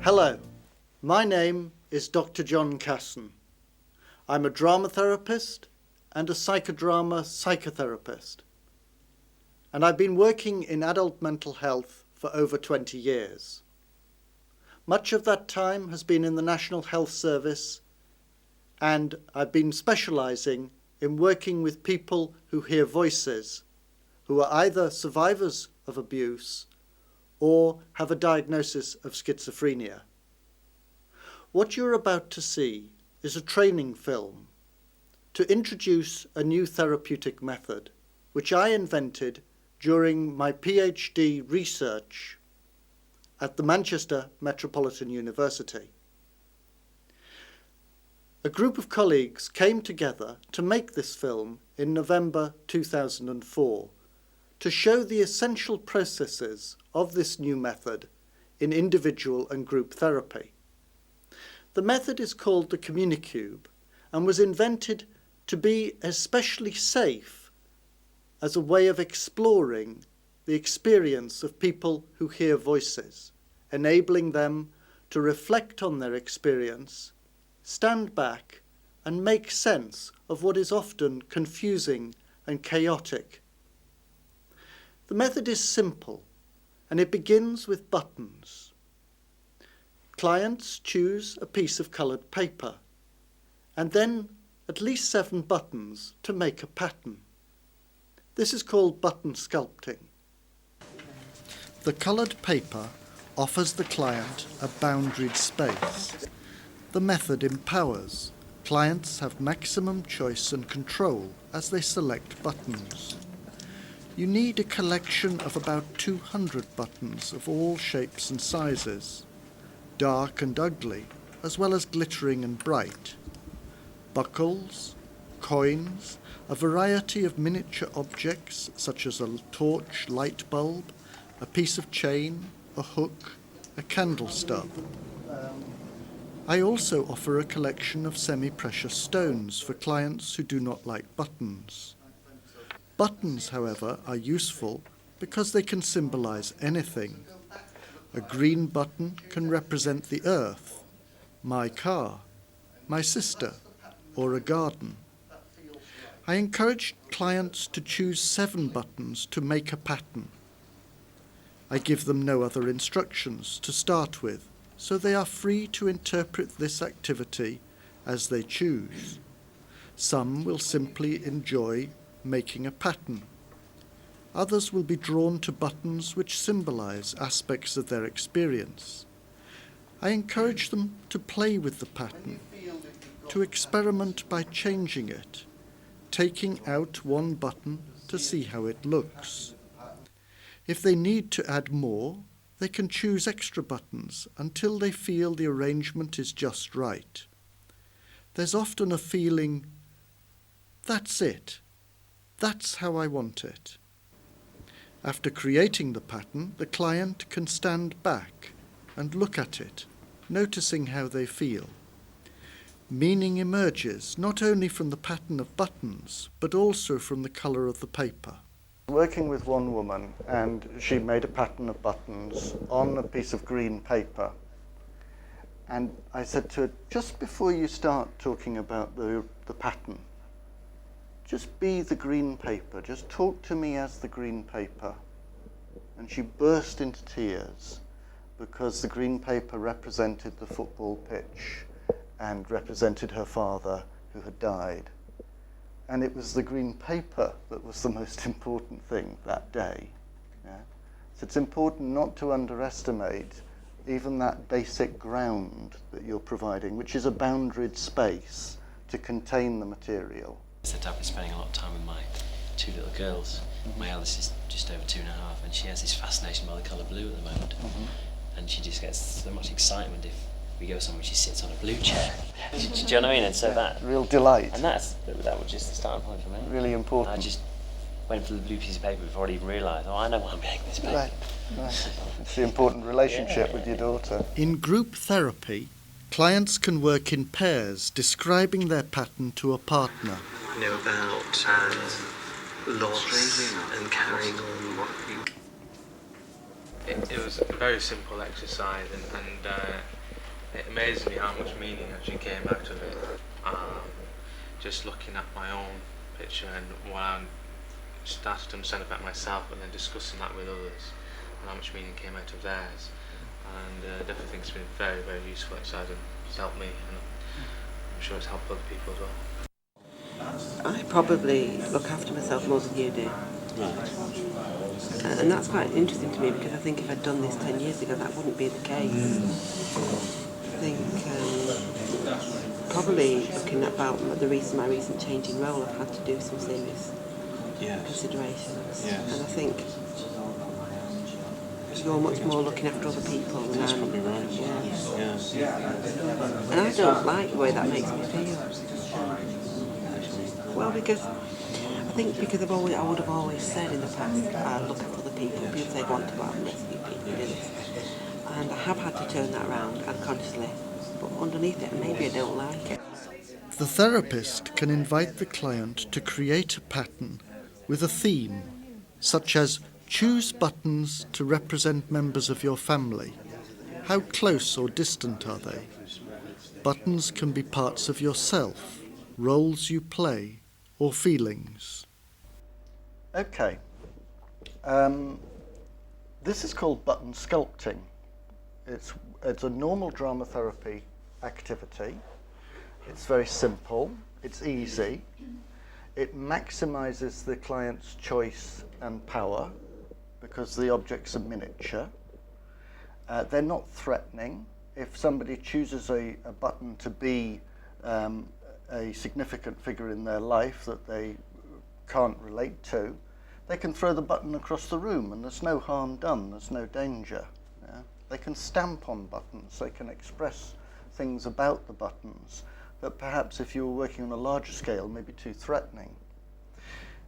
Hello, my name is Dr. John Casson. I'm a drama therapist and a psychodrama psychotherapist. And I've been working in adult mental health for over 20 years. Much of that time has been in the National Health Service, and I've been specialising in working with people who hear voices, who are either survivors of abuse or have a diagnosis of schizophrenia. What you're about to see is a training film to introduce a new therapeutic method, which I invented during my PhD research at the Manchester Metropolitan University. A group of colleagues came together to make this film in November 2004 to show the essential processes of this new method in individual and group therapy. The method is called the Communicube and was invented to be especially safe as a way of exploring the experience of people who hear voices, enabling them to reflect on their experience, stand back, and make sense of what is often confusing and chaotic. The method is simple, and it begins with buttons. Clients choose a piece of coloured paper, and then at least 7 buttons to make a pattern. This is called button sculpting. The coloured paper offers the client a boundaried space. The method empowers. Clients have maximum choice and control as they select buttons. You need a collection of about 200 buttons of all shapes and sizes, dark and ugly, as well as glittering and bright. Buckles, coins, a variety of miniature objects such as a torch, light bulb, a piece of chain, a hook, a candle stub. I also offer a collection of semi-precious stones for clients who do not like buttons. Buttons, however, are useful because they can symbolize anything. A green button can represent the earth, my car, my sister, or a garden. I encourage clients to choose 7 buttons to make a pattern. I give them no other instructions to start with, so they are free to interpret this activity as they choose. Some will simply enjoy making a pattern. Others will be drawn to buttons which symbolize aspects of their experience. I encourage them to play with the pattern, to experiment by changing it, taking out one button to see how it looks. If they need to add more, they can choose extra buttons until they feel the arrangement is just right. There's often a feeling, that's it. That's how I want it. After creating the pattern, the client can stand back and look at it, noticing how they feel. Meaning emerges not only from the pattern of buttons, but also from the colour of the paper. Working with one woman, and she made a pattern of buttons on a piece of green paper. And I said to her, just before you start talking about the pattern, just be the green paper, just talk to me as the green paper. And she burst into tears because the green paper represented the football pitch and represented her father who had died. And it was the green paper that was the most important thing that day. Yeah? So it's important not to underestimate even that basic ground that you're providing, which is a boundaried space to contain the material. I've been spending a lot of time with my 2 little girls. My eldest is just over 2.5, and she has this fascination by the colour blue at the moment. And she just gets so much excitement if we go somewhere she sits on a blue chair. Do you know what I mean? And so that real delight. And that was just the starting point for me. Really important. I just went for the blue piece of paper before I even realised, I know why I'm getting this paper. Right. It's the important relationship with your daughter. In group therapy, clients can work in pairs, describing their pattern to a partner. About loss and carrying on what it was a very simple exercise, and It amazes me how much meaning actually came out of it. Just looking at my own picture and what I started to understand about myself, and then discussing that with others, and how much meaning came out of theirs. And I definitely think it's been very, very useful exercise, and it's helped me, and I'm sure it's helped other people as well. I probably look after myself more than you do. Right. And that's quite interesting to me, because I think if I'd done this 10 years ago, that wouldn't be the case. I think probably looking about my recent change in role, I've had to do some serious considerations. Yes. And I think you're much more looking after other people than That's I'm. probably right. Yeah. And I don't like the way that makes me feel. Well, because I would have always said in the past, look at other people, people say want to go out and rescue people, do this. And I have had to turn that around unconsciously, but underneath it, maybe I don't like it. The therapist can invite the client to create a pattern with a theme, such as choose buttons to represent members of your family. How close or distant are they? Buttons can be parts of yourself, roles you play, or feelings. Okay. This is called button sculpting. It's a normal drama therapy activity. It's very simple. It's easy. It maximizes the client's choice and power because the objects are miniature. They're not threatening. If somebody chooses a button to be a significant figure in their life that they can't relate to, they can throw the button across the room and there's no harm done, there's no danger. Yeah? They can stamp on buttons, they can express things about the buttons that perhaps if you were working on a larger scale may be too threatening.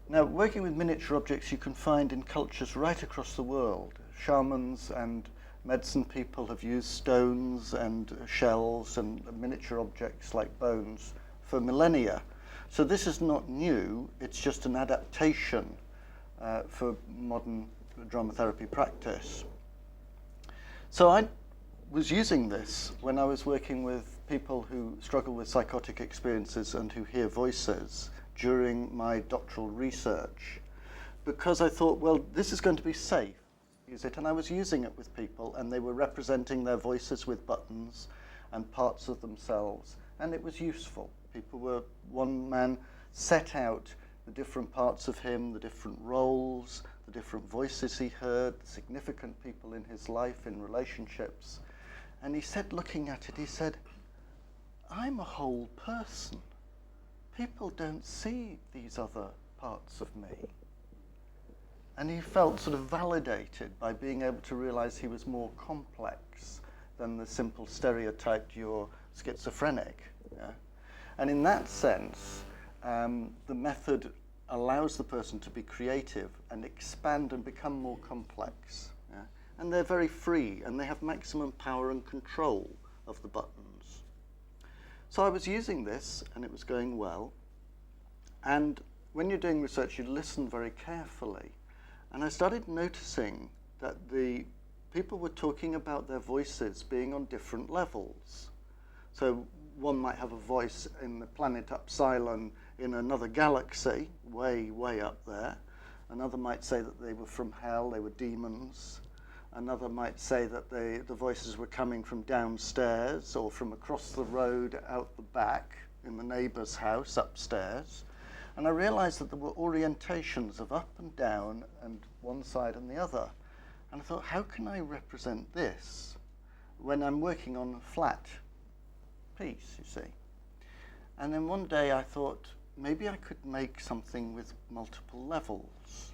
Now, working with miniature objects you can find in cultures right across the world. Shamans and medicine people have used stones and shells and miniature objects like bones for millennia. So this is not new, it's just an adaptation for modern drama therapy practice. So I was using this when I was working with people who struggle with psychotic experiences and who hear voices during my doctoral research, because I thought, well, this is going to be safe. Use it, and I was using it with people, and they were representing their voices with buttons and parts of themselves, and it was useful. One man set out the different parts of him, the different roles, the different voices he heard, the significant people in his life, in relationships. And he said, looking at it, he said, I'm a whole person. People don't see these other parts of me. And he felt sort of validated by being able to realize he was more complex than the simple stereotyped you're schizophrenic. Yeah? And in that sense, the method allows the person to be creative and expand and become more complex. Yeah? And they're very free, and they have maximum power and control of the buttons. So I was using this, and it was going well. And when you're doing research, you listen very carefully. And I started noticing that the people were talking about their voices being on different levels. So one might have a voice in the planet Upsilon in another galaxy, way, way up there. Another might say that they were from hell, they were demons. Another might say that the voices were coming from downstairs or from across the road out the back in the neighbor's house upstairs. And I realized that there were orientations of up and down and one side and the other. And I thought, how can I represent this when I'm working on a flat piece, you see? And then one day I thought, maybe I could make something with multiple levels.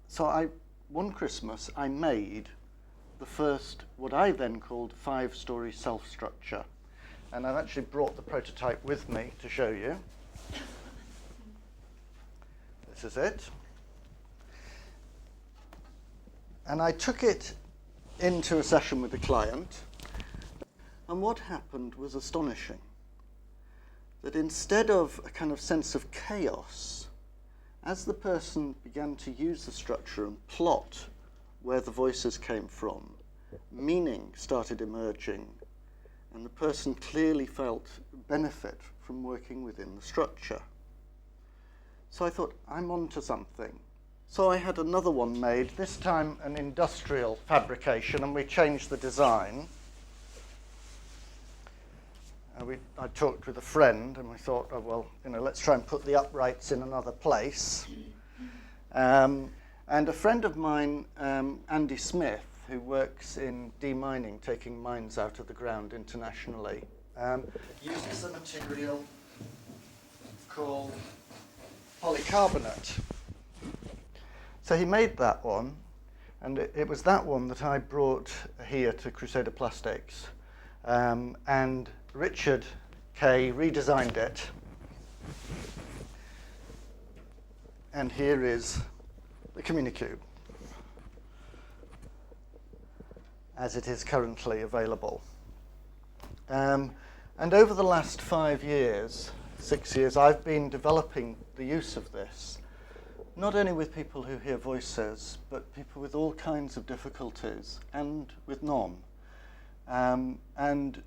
So one Christmas, I made the first, what I then called 5-story self-structure. And I've actually brought the prototype with me to show you. This is it. And I took it into a session with the client. And what happened was astonishing. That instead of a kind of sense of chaos, as the person began to use the structure and plot where the voices came from, meaning started emerging, and the person clearly felt benefit from working within the structure. So I thought, I'm onto something. So I had another one made, this time an industrial fabrication, and we changed the design. I talked with a friend, and we thought, oh, well, let's try and put the uprights in another place. And a friend of mine, Andy Smith, who works in demining, taking mines out of the ground internationally, uses a material called polycarbonate. So he made that one, and it was that one that I brought here to Crusader Plastics. And Richard Kay redesigned it. And here is the Communicube, as it is currently available. And over the last 6 years, I've been developing the use of this, not only with people who hear voices, but people with all kinds of difficulties and with none. And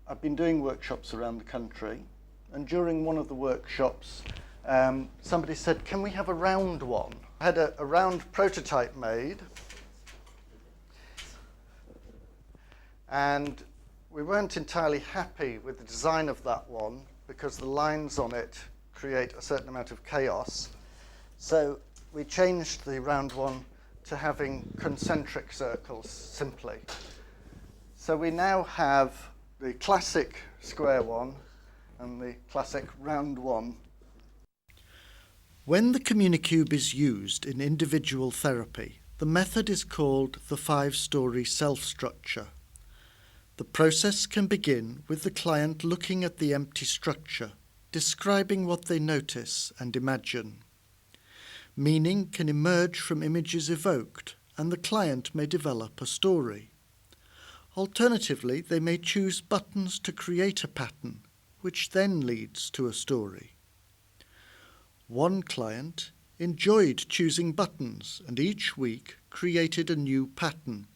I've been doing workshops around the country, and during one of the workshops, somebody said, can we have a round one? I had a round prototype made, and we weren't entirely happy with the design of that one because the lines on it create a certain amount of chaos. So we changed the round one to having concentric circles simply. So we now have the classic square one and the classic round one. When the Communicube is used in individual therapy, the method is called the 5-story self-structure. The process can begin with the client looking at the empty structure, describing what they notice and imagine. Meaning can emerge from images evoked, and the client may develop a story. Alternatively, they may choose buttons to create a pattern, which then leads to a story. One client enjoyed choosing buttons and each week created a new pattern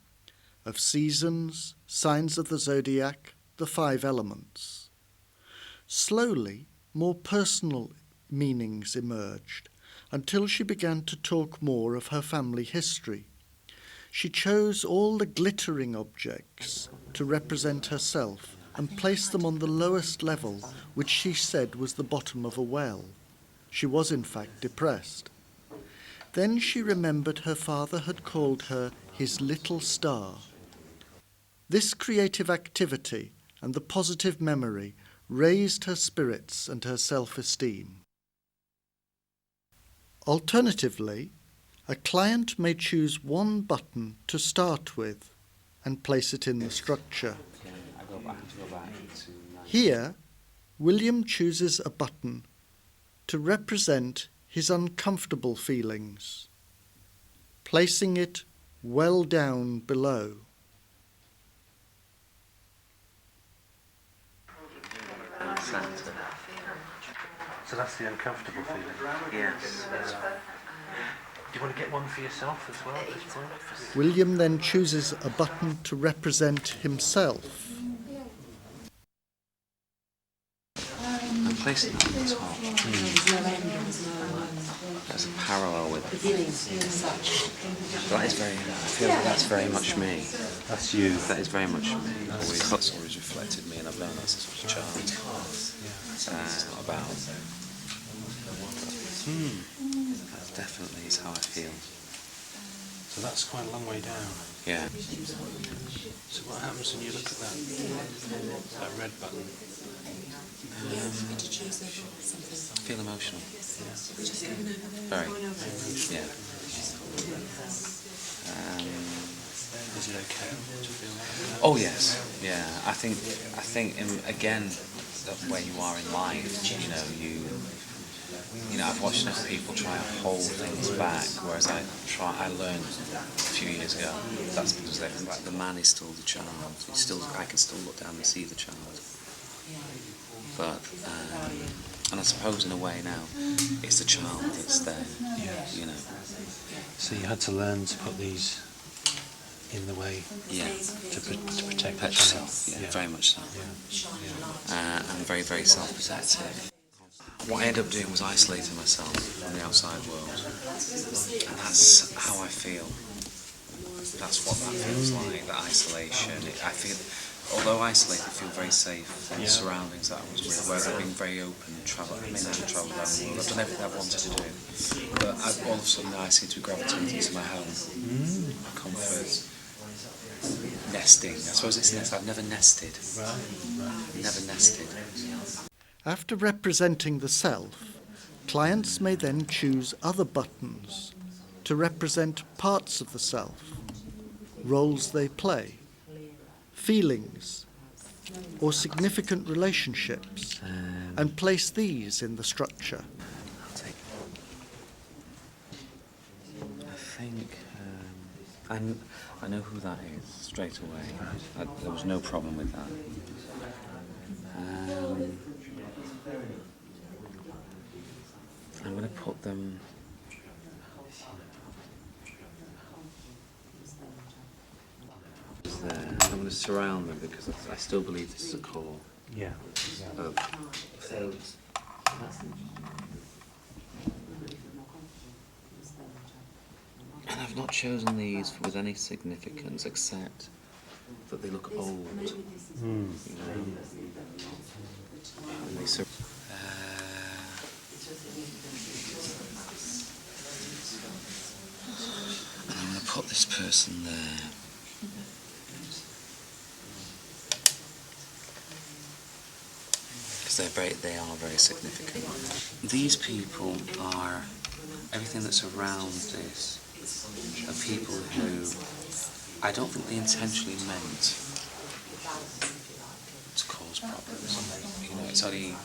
of seasons, signs of the zodiac, the 5 elements. Slowly, more personal meanings emerged until she began to talk more of her family history. She chose all the glittering objects to represent herself and placed them on the lowest level, which she said was the bottom of a well. She was in fact depressed. Then she remembered her father had called her his little star. This creative activity and the positive memory raised her spirits and her self-esteem. Alternatively, a client may choose one button to start with and place it in the structure. Here, William chooses a button to represent his uncomfortable feelings, placing it well down below. So that's the uncomfortable feeling? Yes. Do you want to get one for yourself as well at this point? William then chooses a button to represent himself. I'm placing that on the top. There's a parallel with it. That is very, I feel like that's very much me. That's you. That is very much me. That's always reflected me, and I've learned that since I was a child. It's not about. That definitely is how I feel. So that's quite a long way down. Yeah. So what happens when you look at that red button? I feel emotional. Very. Yeah. Is it okay to feel like that? Oh yes. Yeah. I think again, where you are in life, I've watched enough people try and hold things back, whereas I learned a few years ago that's because the man is still the child. I can still look down and see the child. But and I suppose in a way now, it's the child that's there. Yes. You know. So you had to learn to put these in the way Yeah. to protect Yourself, yeah, Yeah. very much so. And very, very self-protective. What I ended up doing was isolating myself from the outside world, and that's how I feel. That's what that feels like, that isolation. I feel, although isolated, I feel very safe in the surroundings that I was with, where I've been very open, travel. I mean, I've travelled around the world, I've done everything I've wanted to do, but all of a sudden now I seem to be gravitating to my home, my comfort, nesting. I suppose it's nest. I've never nested. Never nested. After representing the self, clients may then choose other buttons to represent parts of the self, roles they play, feelings, or significant relationships, and place these in the structure. I think I know who that is straight away. There was no problem with that. I'm going to put them. There. I'm going to surround them because I still believe this is a core Yeah. of things. And I've not chosen these with any significance except that they look old. You know. And they and I'm going to put this person there. Because they are very significant. These people are, everything that's around this, are people who I don't think they intentionally meant to cause problems. You know, it's only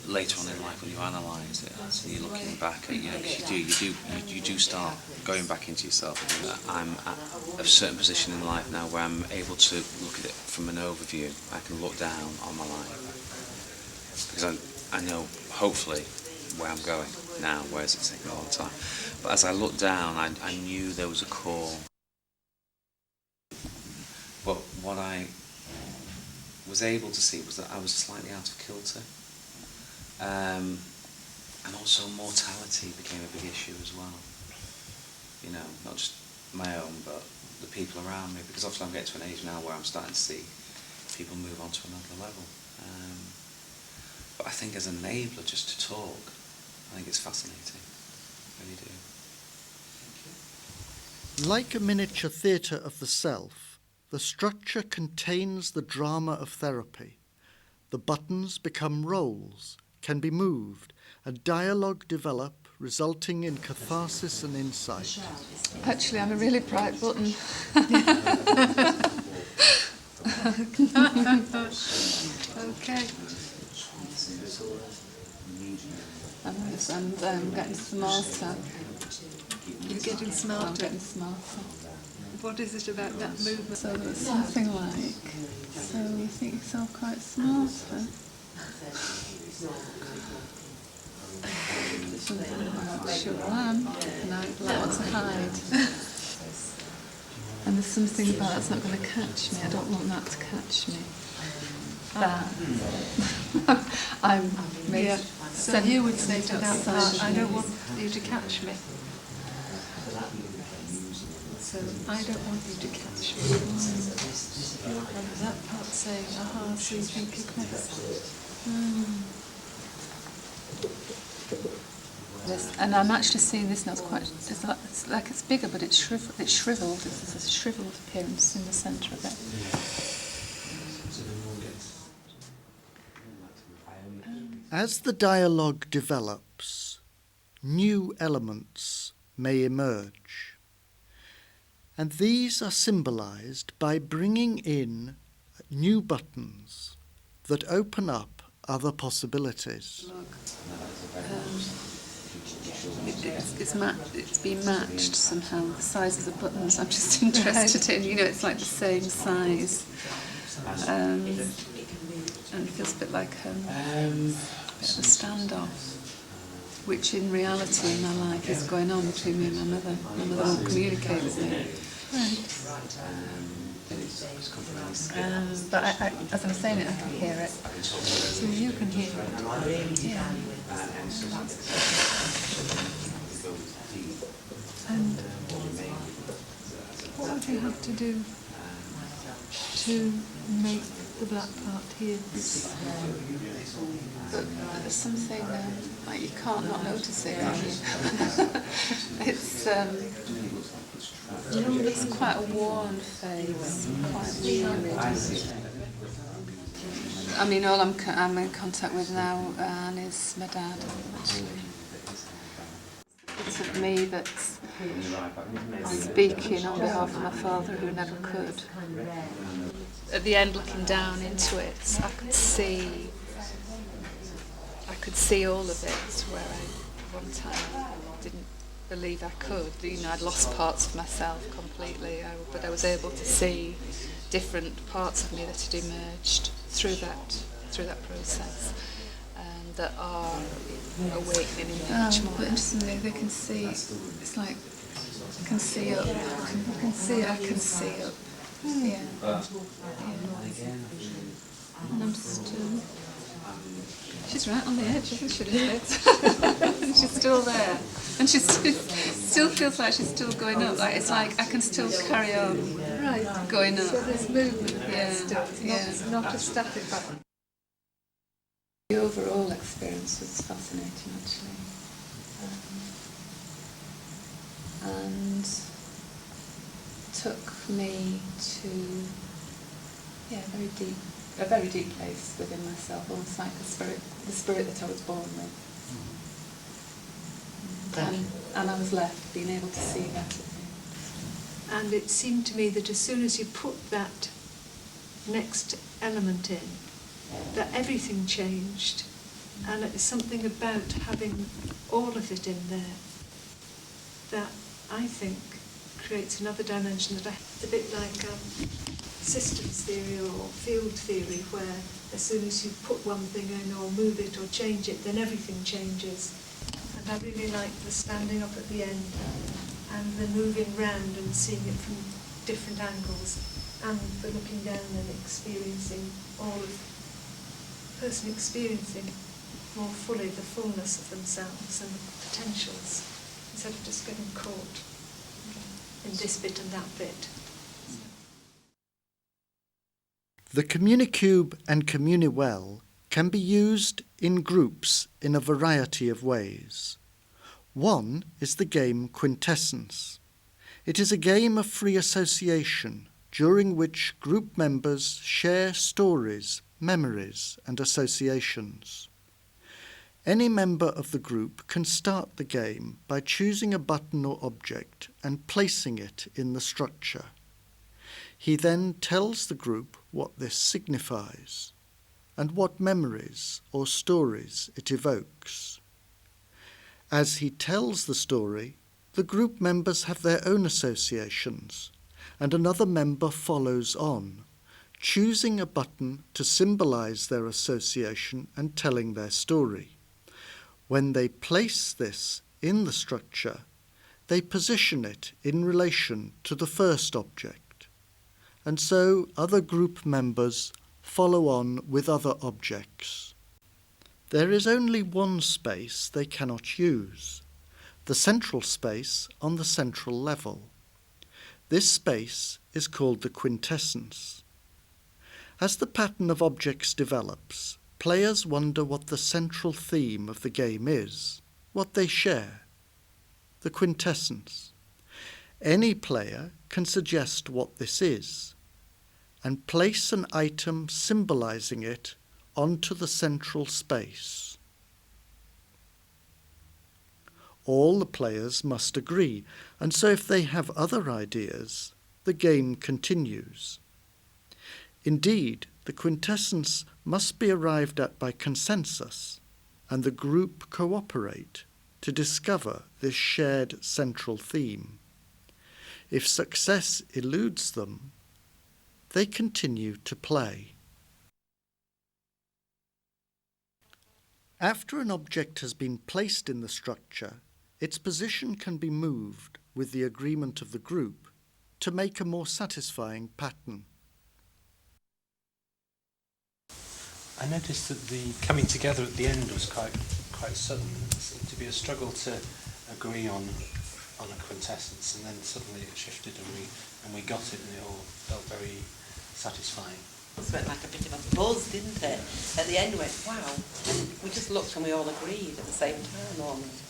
later on in life when you analyse it, so you're looking back at, you know, because you do start going back into yourself. I'm at a certain position in life now where I'm able to look at it from an overview. I can look down on my life because I know hopefully where I'm going now, whereas it's taken a long time. But as I looked down, I knew there was a core. But what I was able to see was that I was slightly out of kilter. And also mortality became a big issue as well. You know, not just my own, but the people around me. Because obviously I'm getting to an age now where I'm starting to see people move on to another level. But I think as an enabler, just to talk, I think it's fascinating. I really do. Like a miniature theatre of the self, the structure contains the drama of therapy. The buttons become roles, can be moved, and dialogue develop, resulting in catharsis and insight. Actually, I'm a really bright button. Okay. I'm getting smarter. You're getting I'm smarter. getting smarter. What is it about that movement? So it's something like, so you think yourself quite smart, huh? I'm not sure I am, and I want to hide. And there's something about that's not going to catch me. I don't want that to catch me. That. I'm Yeah. So you would say to that part, I don't want you to catch me. So I don't want you to catch me. And that part saying, aha, so you think it's next. Yes, and I'm actually seeing this now. It's like it's bigger, but it's shriveled. There's a shriveled appearance in the centre of it. As the dialogue develops, new elements may emerge, and these are symbolised by bringing in new buttons that open up other possibilities. It's been matched somehow, the size of the buttons. I'm just interested in, you know, it's like the same size. And it feels a bit like a bit of a standoff, which in reality in my life is going on between me and my mother. My mother won't communicate with me. Right. But as I'm saying it, I can hear it. So you can hear it. Yeah. And what would you have to do to make the black part hear? There's something like you can't not notice it, can you? It's quite a worn face, quite weary. I mean, all I'm in contact with now, Anne, is my dad, actually. It's of me that's speaking on behalf of my father, who never could. At the end, looking down into it, I could see all of it, where I one time didn't believe I could. You know, I'd lost parts of myself completely, but I was able to see different parts of me that had emerged through that process, and that are awakening in me much more. But interestingly, they can see. It's like I can see up. I can see up. Yeah. And I'm still. She's right on the edge, isn't she? She's still there, and she still feels like she's still going up. Like it's like I can still carry on, going up. So there's movement. Yeah, It's not a static pattern. The overall experience was fascinating, actually, and took me to a very deep place within myself, almost like the spirit that I was born with. And I was left being able to see that. And it seemed to me that as soon as you put that next element in, that everything changed. And it's something about having all of it in there that I think creates another dimension that it's a bit like systems theory or field theory, where as soon as you put one thing in or move it or change it, then everything changes. And I really like the standing up at the end and the moving round and seeing it from different angles, and the looking down and experiencing all of the person experiencing more fully the fullness of themselves and the potentials, instead of just getting caught in this bit and that bit. The Communicube and Communiwell can be used in groups in a variety of ways. One is the game Quintessence. It is a game of free association during which group members share stories, memories and associations. Any member of the group can start the game by choosing a button or object and placing it in the structure. He then tells the group what this signifies and what memories or stories it evokes. As he tells the story, the group members have their own associations, and another member follows on, choosing a button to symbolize their association and telling their story. When they place this in the structure, they position it in relation to the first object, and so other group members follow on with other objects. There is only one space they cannot use, the central space on the central level. This space is called the quintessence. As the pattern of objects develops, players wonder what the central theme of the game is, what they share, the quintessence. Any player can suggest what this is and place an item symbolizing it onto the central space. All the players must agree, and so if they have other ideas, the game continues. Indeed, the quintessence must be arrived at by consensus, and the group cooperate to discover this shared central theme. If success eludes them, they continue to play. After an object has been placed in the structure, its position can be moved with the agreement of the group to make a more satisfying pattern. I noticed that the coming together at the end was quite sudden. It seemed to be a struggle to agree on a quintessence, and then suddenly it shifted and we got it, and it all felt very satisfying. It went like a bit of a buzz, didn't it? At the end, we went, wow. And we just looked and we all agreed at the same time almost.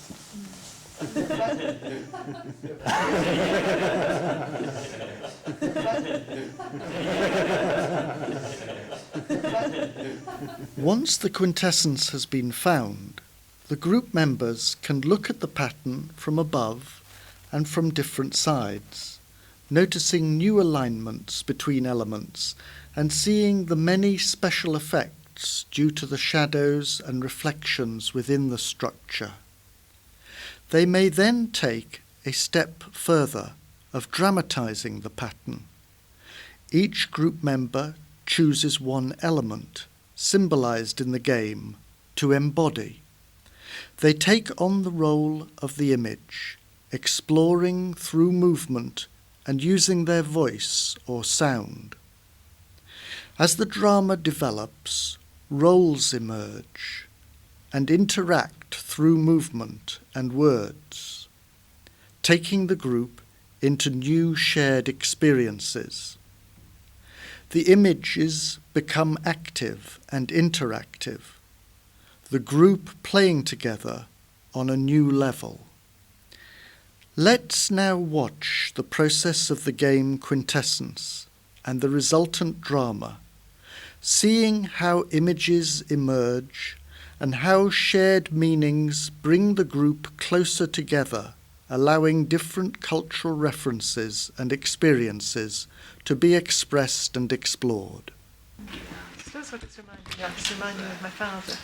Once the quintessence has been found, the group members can look at the pattern from above and from different sides, noticing new alignments between elements and seeing the many special effects due to the shadows and reflections within the structure. They may then take a step further of dramatizing the pattern. Each group member chooses one element, symbolized in the game, to embody. They take on the role of the image, exploring through movement and using their voice or sound. As the drama develops, roles emerge and interact through movement and words, taking the group into new shared experiences. The images become active and interactive, the group playing together on a new level. Let's now watch the process of the game Quintessence and the resultant drama, seeing how images emerge and how shared meanings bring the group closer together, allowing different cultural references and experiences to be expressed and explored. I suppose what it's reminding me of is reminding me of my father.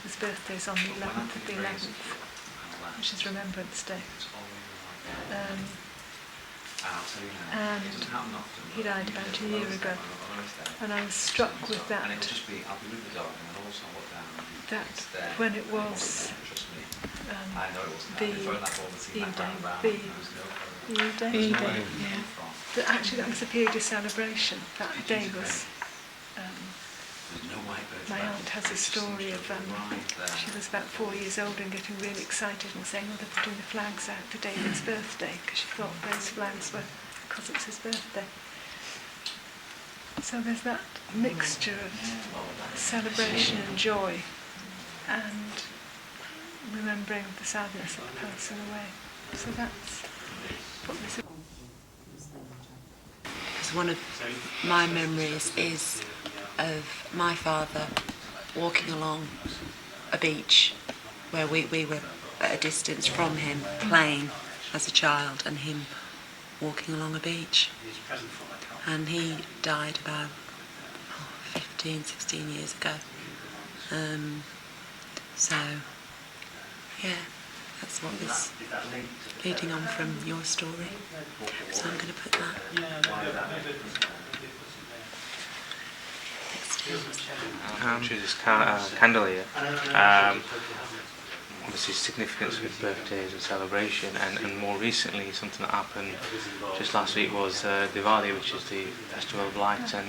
His birthday's on the 11th of the 11th, which is Remembrance Day. And he died about a year ago. And I was struck with that when it was the E-Day, yeah. That actually that was a period of celebration. That day was, my aunt has a story of, she was about 4 years old and getting really excited and saying, oh, they're putting the flags out for David's birthday, because she thought those flags were because it's his birthday. So there's that mixture of celebration and joy and remembering the sadness of the passing away. So that's what this is. Because one of my memories is of my father walking along a beach where we were at a distance from him, playing as a child, and him walking along a beach. And he died about 15, 16 years ago. So, yeah, that's what was leading on from your story. So I'm going to put that. Choose this candle here. Obviously significance with birthdays and celebration, and more recently something that happened just last week was Diwali, which is the festival of lights, and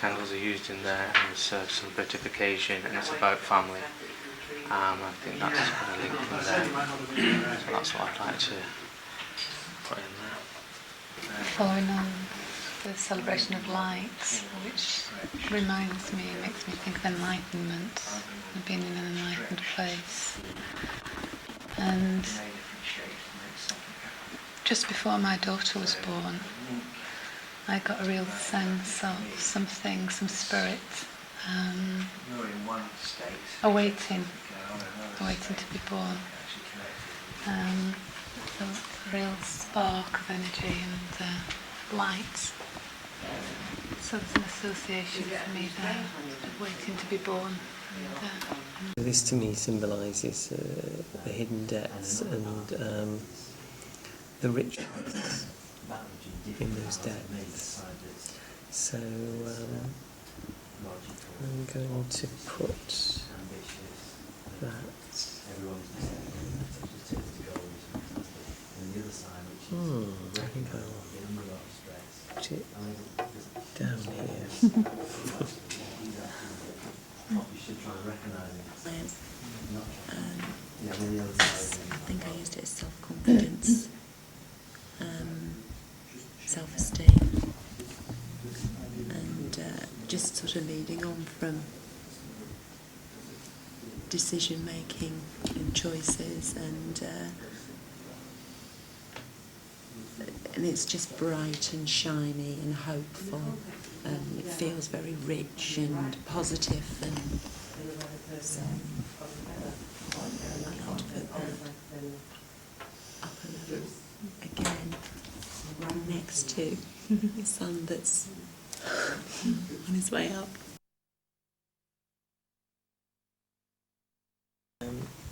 candles are used in there, and it's some gratification, and it's about family. I think that's got a link from there, so that's what I'd like to put in there. Following on the celebration of lights, which reminds me, makes me think of enlightenment, and being in an enlightened place. And just before my daughter was born, I got a real sense of something, some spirit, awaiting to be born. A real spark of energy and light. So there's an association for me there, of waiting to be born. This to me symbolises the hidden depths and the richness in those depths. So I'm going to put that. I think I will. put it down here. I think I used it as self-confidence, self-esteem, and just sort of leading on from decision making and choices, and it's just bright and shiny and hopeful, and it feels very rich and positive, and so I like to put that up a level again, right next to the sun that's on his way up.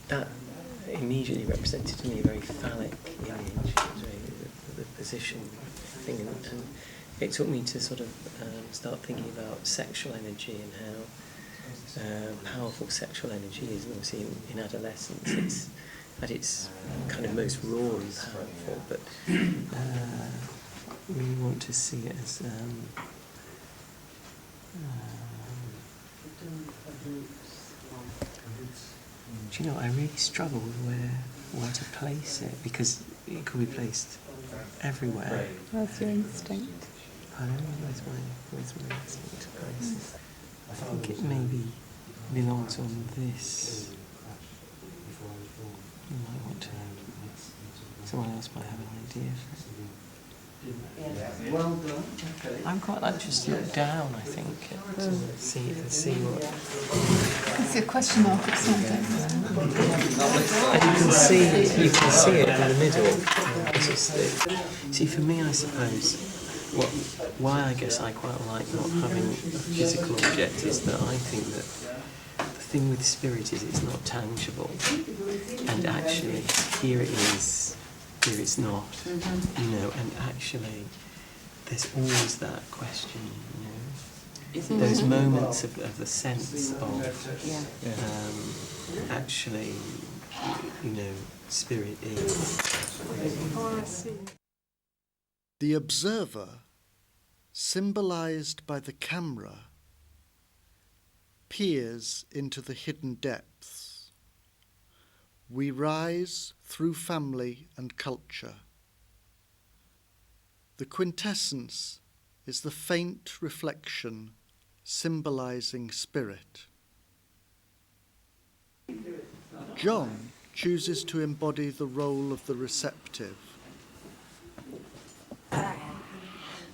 That immediately represented to me a very phallic image, the position thing, and it took me to sort of start thinking about sexual energy and how powerful sexual energy is. And obviously in adolescence it's at its kind of most raw and powerful, but we want to see it as do you know, I really struggle with where to place it, because it could be placed everywhere. That's your instinct. I don't know where's my instinct to place it. I think it maybe belongs on this. You might want to. Someone else might have an idea for it. Well done. Okay. I'm quite like just look down, I think, to see what. It's a question mark or something. And you can see it in the middle. It's just see, for me, I suppose, why I guess I quite like not having a physical object is that I think that the thing with spirit is it's not tangible, and actually here it is, here it's not, you know, and actually there's always that question, you know, those moments of the sense of actually, you know, spirit is. The observer, symbolized by the camera, peers into the hidden depths. We rise through family and culture. The quintessence is the faint reflection symbolizing spirit. John chooses to embody the role of the receptive.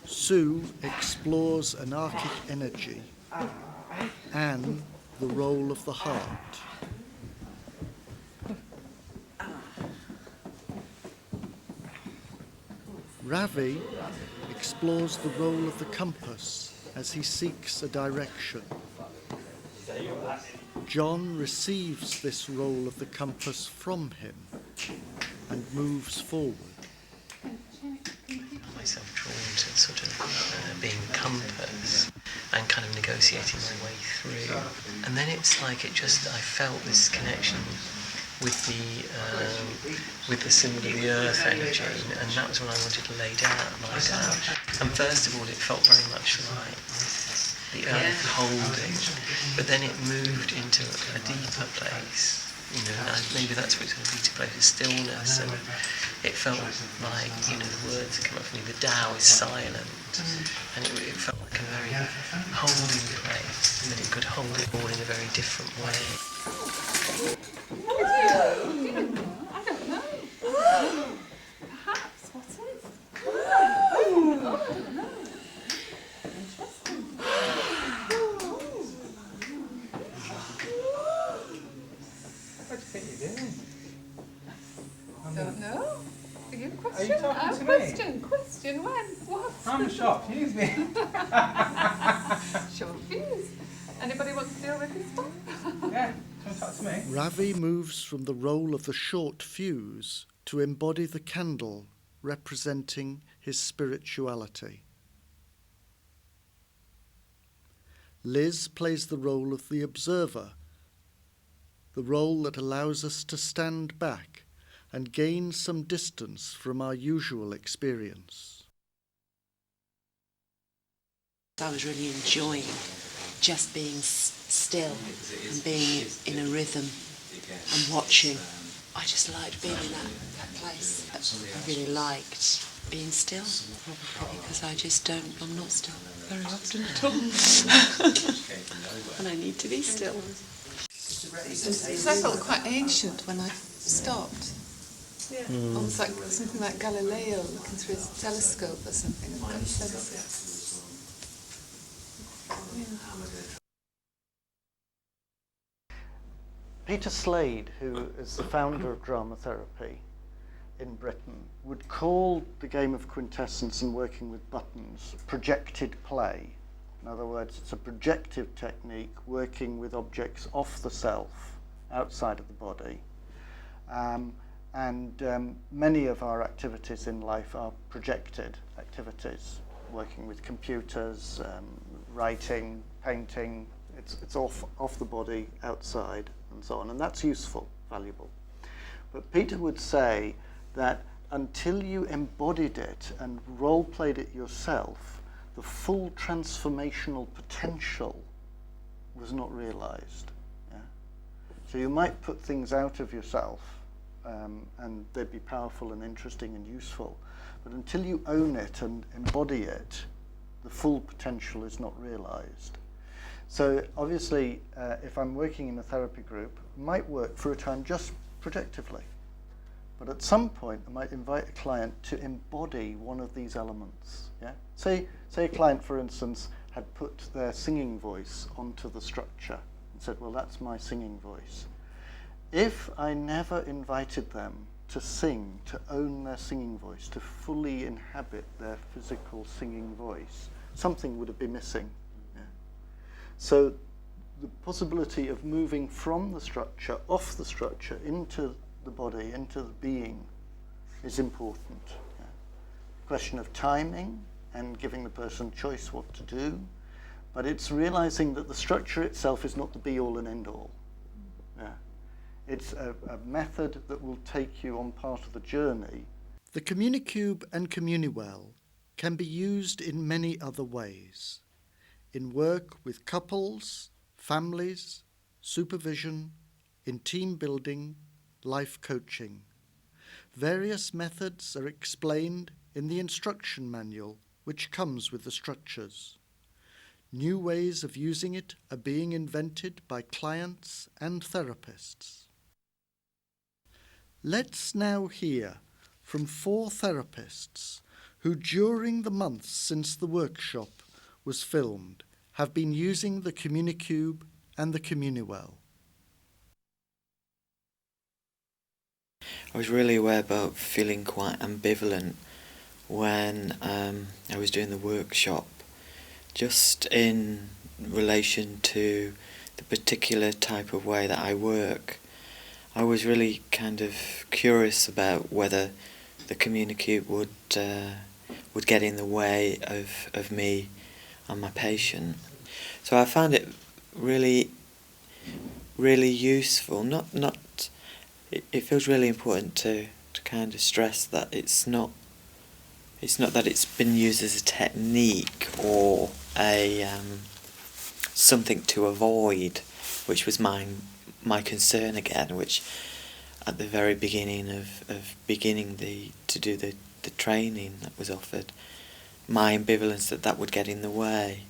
Sue explores anarchic energy. Anne, the role of the heart. Ravi explores the role of the compass as he seeks a direction. John receives this role of the compass from him and moves forward. Myself drawn to sort of being the compass and kind of negotiating my way through, and then it's like I felt this connection with the symbol of the earth energy, and that was when I wanted to lie down. And first of all, it felt very much like the earth holding, but then it moved into a deeper place, you know, and maybe that's what it's a deeper place of stillness, and it felt like, you know, the words that come up for me, the Tao is silent, and it felt like a very holding place, that it could hold it all in a very different way. I don't know. Perhaps. What is? I don't know. What do you think you're doing? Don't know. Are you Are you question? talking to me? Question when? What? I'm short fuse, me. Short fuse. Anybody want to deal with this one? Yeah, come talk to me. Ravi moves from the role of the short fuse to embody the candle representing his spirituality. Liz plays the role of the observer, the role that allows us to stand back and gain some distance from our usual experience. I was really enjoying just being still and being in a rhythm and watching. I just liked being in that place. I really liked being still, probably because I'm not still very often at all. And I need to be still. Because I felt quite ancient when I stopped. Yeah. Almost like something like Galileo looking through his telescope or something. I've got a sense. Peter Slade, who is the founder of drama therapy in Britain, would call the game of quintessence and working with buttons projected play. In other words, it's a projective technique working with objects off the self, outside of the body. Many of our activities in life are projected activities, working with computers, writing, painting. It's off the body, outside, and so on, and that's useful, valuable. But Peter would say that until you embodied it and role-played it yourself, the full transformational potential was not realized. Yeah? So you might put things out of yourself, and they'd be powerful and interesting and useful, but until you own it and embody it, the full potential is not realized. So obviously, if I'm working in a therapy group, it might work for a time just projectively. But at some point, I might invite a client to embody one of these elements. Yeah? Say a client, for instance, had put their singing voice onto the structure and said, well, that's my singing voice. If I never invited them to sing, to own their singing voice, to fully inhabit their physical singing voice, something would have been missing. So the possibility of moving from the structure, off the structure, into the body, into the being, is important. Yeah. Question of timing and giving the person choice what to do, but it's realizing that the structure itself is not the be-all and end-all. Yeah. It's a method that will take you on part of the journey. The Communicube and Communiwell can be used in many other ways. In work with couples, families, supervision, in team building, life coaching. Various methods are explained in the instruction manual, which comes with the structures. New ways of using it are being invented by clients and therapists. Let's now hear from 4 therapists who, during the months since the workshop was filmed, have been using the Communicube and the Communiwell. I was really aware about feeling quite ambivalent when I was doing the workshop, just in relation to the particular type of way that I work. I was really kind of curious about whether the Communicube would get in the way of me and my patient. So I found it really useful. It feels really important to kind of stress that it's not that it's been used as a technique or a something to avoid, which was my concern again, which at the very beginning of beginning to do the training that was offered, my ambivalence that would get in the way.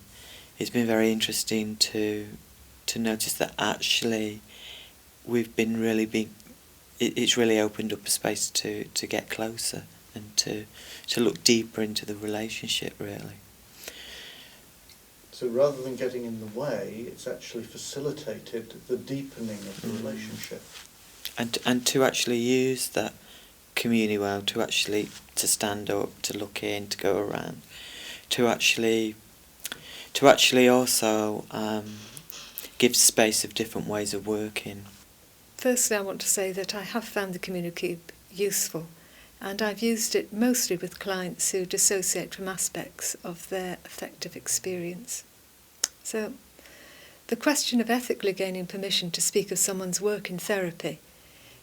It's been very interesting to notice that actually we've been it's really opened up a space to get closer and to look deeper into the relationship, really. So rather than getting in the way, it's actually facilitated the deepening of the relationship. And to actually use that Communicube to stand up, to look in, to go around, to actually also give space of different ways of working. Firstly, I want to say that I have found the Communicube useful, and I've used it mostly with clients who dissociate from aspects of their affective experience. So, the question of ethically gaining permission to speak of someone's work in therapy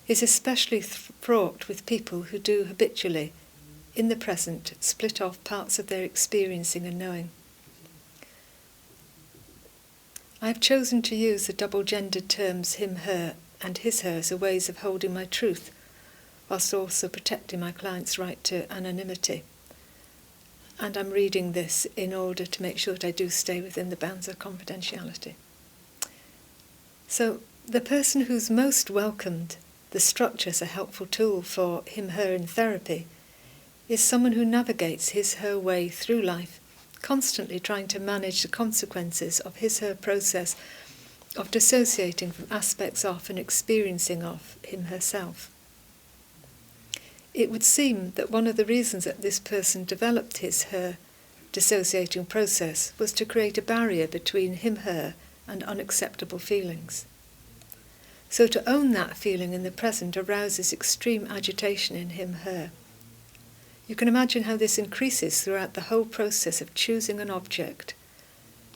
is especially fraught with people who do habitually, in the present, split off parts of their experiencing and knowing. I have chosen to use the double-gendered terms him, her and his, her as a ways of holding my truth, whilst also protecting my client's right to anonymity. And I'm reading this in order to make sure that I do stay within the bounds of confidentiality. So, the person who's most welcomed the structure as a helpful tool for him, her in therapy is someone who navigates his, her way through life, constantly trying to manage the consequences of his, her process of dissociating from aspects of and experiencing of him, herself. It would seem that one of the reasons that this person developed his, her dissociating process was to create a barrier between him, her and unacceptable feelings. So to own that feeling in the present arouses extreme agitation in him, her. You can imagine how this increases throughout the whole process of choosing an object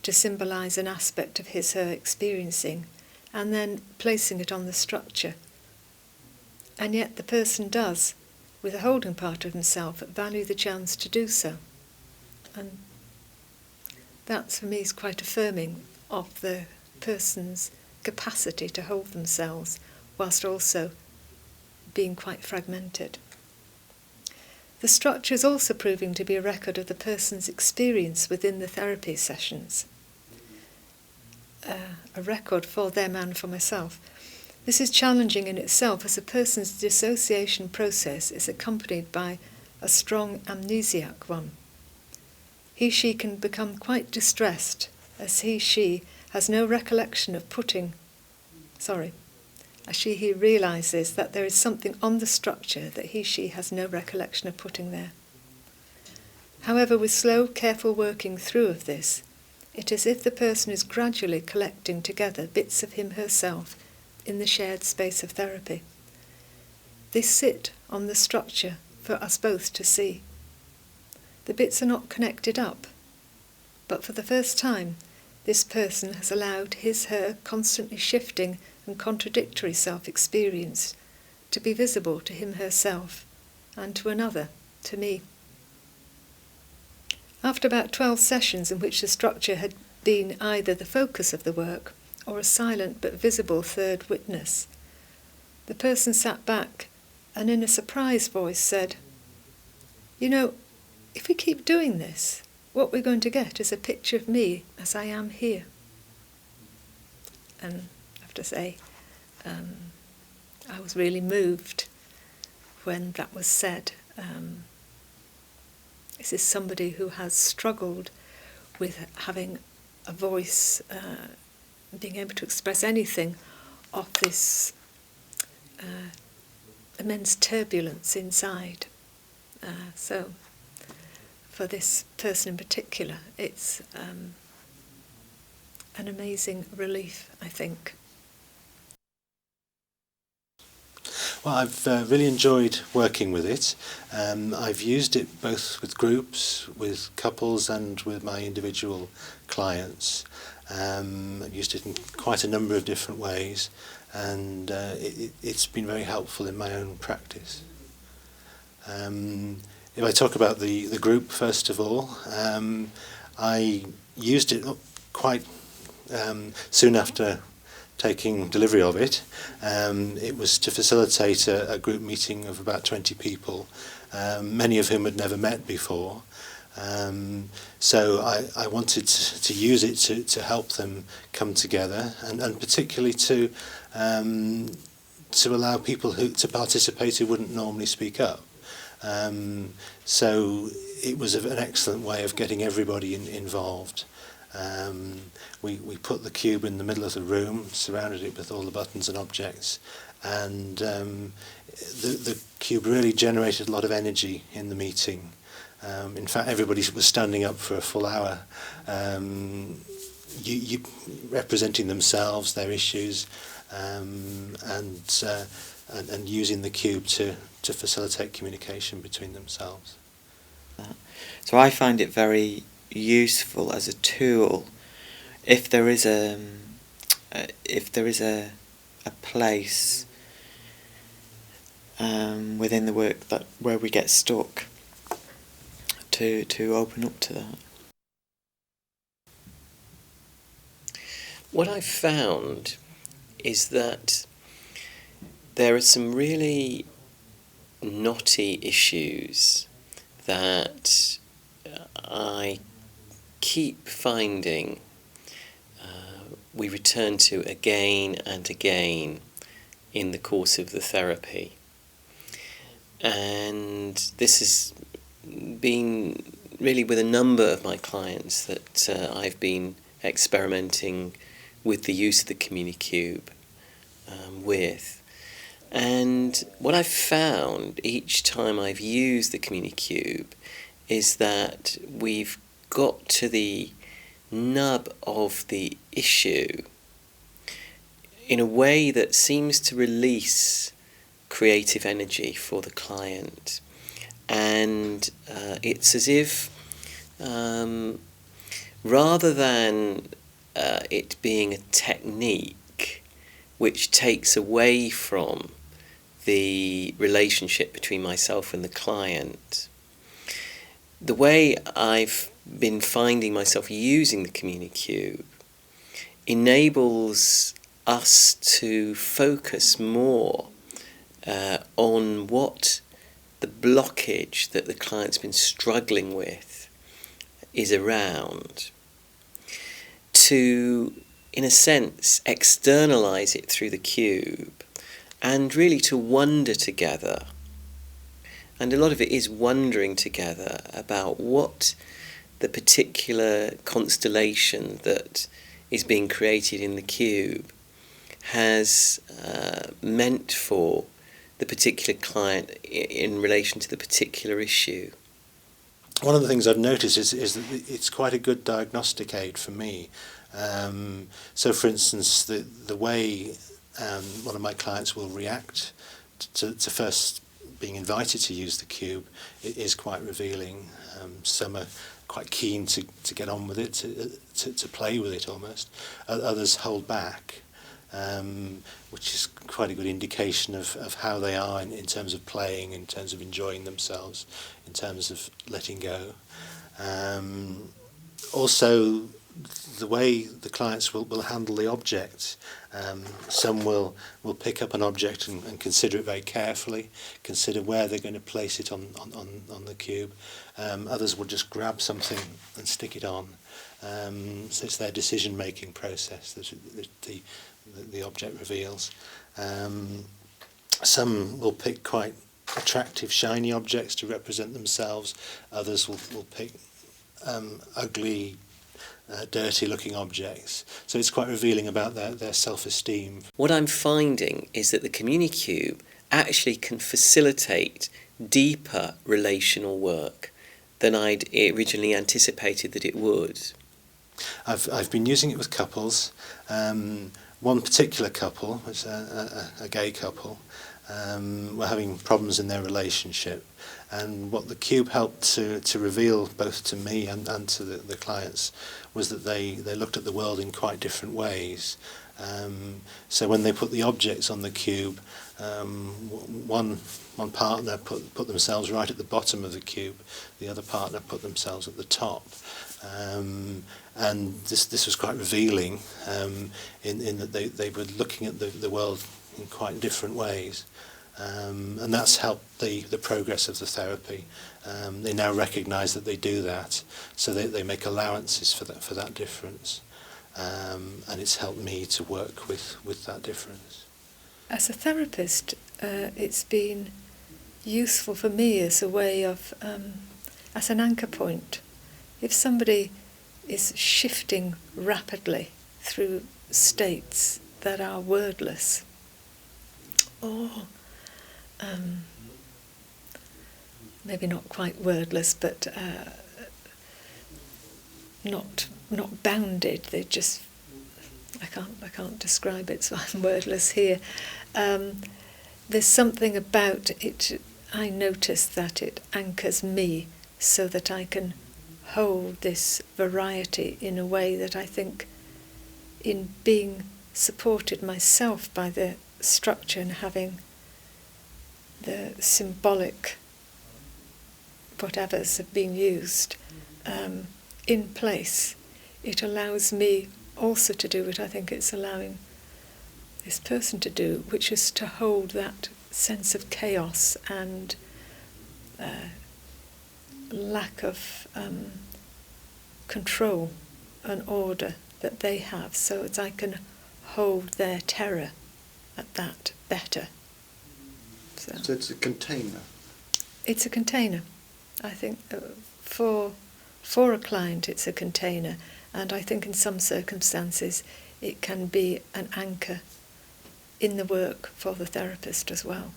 to symbolise an aspect of his, her experiencing, and then placing it on the structure. And yet the person does, with a holding part of himself, value the chance to do so. And that for me is quite affirming of the person's capacity to hold themselves whilst also being quite fragmented. The structure is also proving to be a record of the person's experience within the therapy sessions. A record for them and for myself. This is challenging in itself as a person's dissociation process is accompanied by a strong amnesiac one. He, she can become quite distressed as he, she has no recollection of as he realises that there is something on the structure that he, she has no recollection of putting there. However, with slow, careful working through of this, it is as if the person is gradually collecting together bits of him, herself, in the shared space of therapy. They sit on the structure for us both to see. The bits are not connected up, but for the first time, this person has allowed his, her constantly shifting and contradictory self-experience to be visible to him, herself, and to another, to me. After about 12 sessions in which the structure had been either the focus of the work or a silent but visible third witness, the person sat back and in a surprised voice said, "You know, if we keep doing this, what we're going to get is a picture of me as I am here." And I have to say, I was really moved when that was said. This is somebody who has struggled with having a voice, being able to express anything of this immense turbulence inside. So for this person in particular, it's an amazing relief, I think. Well, I've really enjoyed working with it. I've used it both with groups, with couples and with my individual clients. I've used it in quite a number of different ways, and it's been very helpful in my own practice. If I talk about the group first of all, I used it quite soon after taking delivery of it. It was to facilitate a group meeting of about 20 people, many of whom had never met before. So I wanted to use it to help them come together, and particularly to allow people to participate who wouldn't normally speak up. So it was an excellent way of getting everybody involved. We put the cube in the middle of the room, surrounded it with all the buttons and objects, and the cube really generated a lot of energy in the meeting. In fact, everybody was standing up for a full hour, you representing themselves, their issues, and using the cube to facilitate communication between themselves. So I find it very useful as a tool if there is a place within the work where we get stuck, to open up to that. What I've found is that there are some really knotty issues that I keep finding we return to again and again in the course of the therapy. And this has been really with a number of my clients that I've been experimenting with the use of the Communicube with. And what I've found each time I've used the Communicube is that we've got to the nub of the issue in a way that seems to release creative energy for the client. And it's as if rather than it being a technique which takes away from the relationship between myself and the client, the way I've been finding myself using the Communicube enables us to focus more on what the blockage that the client's been struggling with is around, to, in a sense, externalize it through the cube and really to wonder together. And a lot of it is wondering together about what the particular constellation that is being created in the cube has meant for the particular client in relation to the particular issue. One of the things I've noticed is that it's quite a good diagnostic aid for me. So, for instance, the way one of my clients will react to first being invited to use the cube is quite revealing. Some are quite keen to get on with it, to play with it almost. Others hold back, which is quite a good indication of how they are in terms of playing, in terms of enjoying themselves, in terms of letting go. Also, the way the clients will handle the object. Some will pick up an object and consider it very carefully, consider where they're going to place it on the cube. Others will just grab something and stick it on. So it's their decision-making process that the object reveals. Some will pick quite attractive, shiny objects to represent themselves. Others will pick ugly, dirty-looking objects. So it's quite revealing about their self-esteem. What I'm finding is that the Communicube actually can facilitate deeper relational work than I'd originally anticipated that it would. I've been using it with couples. One particular couple, was a gay couple, were having problems in their relationship, and what the cube helped to reveal both to me and to the clients was that they looked at the world in quite different ways. So when they put the objects on the cube, one partner put themselves right at the bottom of the cube, the other partner put themselves at the top. And this was quite revealing in that they were looking at the world in quite different ways. And that's helped the progress of the therapy. They now recognise that they do that, so they make allowances for that difference. And it's helped me to work with that difference. As a therapist, it's been useful for me as a way of, as an anchor point. If somebody is shifting rapidly through states that are wordless, or maybe not quite wordless, but not bounded. They just, I can't describe it, so I'm wordless here. There's something about it. I notice that it anchors me so that I can hold this variety in a way that I think, in being supported myself by the structure and having the symbolic whatevers have been used in place, it allows me also to do what I think it's allowing this person to do, which is to hold that sense of chaos and lack of control and order that they have, so that I can hold their terror at that better. So it's a container. It's a container. I think for a client it's a container, and I think in some circumstances it can be an anchor in the work for the therapist as well.